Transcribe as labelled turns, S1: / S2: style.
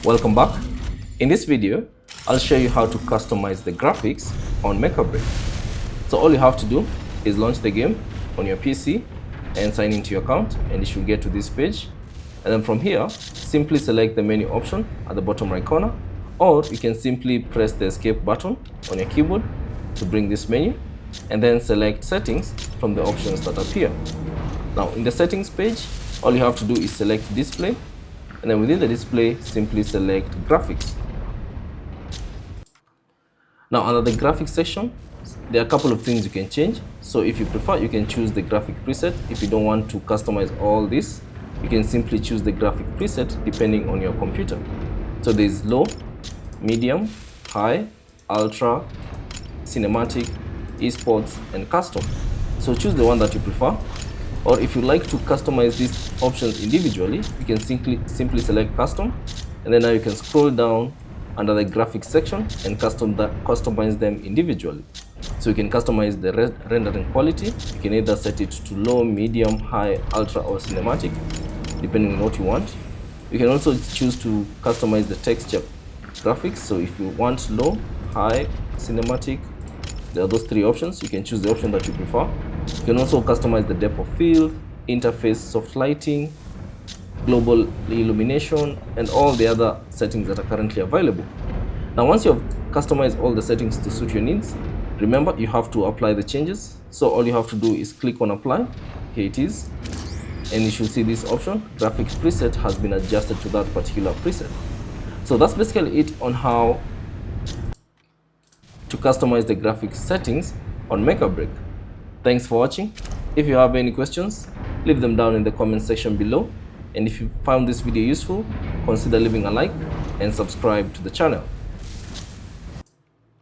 S1: Welcome back. In this video, I'll show you how to customize the graphics on Mecha BREAK. So all you have to do is launch the game on your PC and sign into your account, and you should get to this page. And then from here, simply select the menu option at the bottom right corner, or you can simply press the escape button on your keyboard to bring this menu, and then select settings from the options that appear. Now in the settings page, all you have to do is select display, and then within the display, simply select graphics. Now under the graphics section, there are a couple of things you can change. So if you prefer, you can choose the graphic preset. If you don't want to customize all this, you can simply choose the graphic preset depending on your computer. So there's low, medium, high, ultra, cinematic, esports, and custom. So choose the one that you prefer. Or if you like to customize these options individually, you can simply select custom, and then now you can scroll down under the graphics section and customize them individually. So you can customize the rendering quality. You can either set it to low, medium, high, ultra, or cinematic, depending on what you want. You can also choose to customize the texture graphics. So if you want low, high, cinematic, there are those three options. You can choose the option that you prefer. You can also customize the depth of field, interface, soft lighting, global illumination, and all the other settings that are currently available. Now once you have customized all the settings to suit your needs, remember you have to apply the changes. So all you have to do is click on apply. Here it is, and you should see this option, graphics preset has been adjusted to that particular preset. So that's basically it on how to customize the graphics settings on Mecha BREAK. Thanks for watching. If you have any questions, leave them down in the comment section below. And if you found this video useful, consider leaving a like and subscribe to the channel.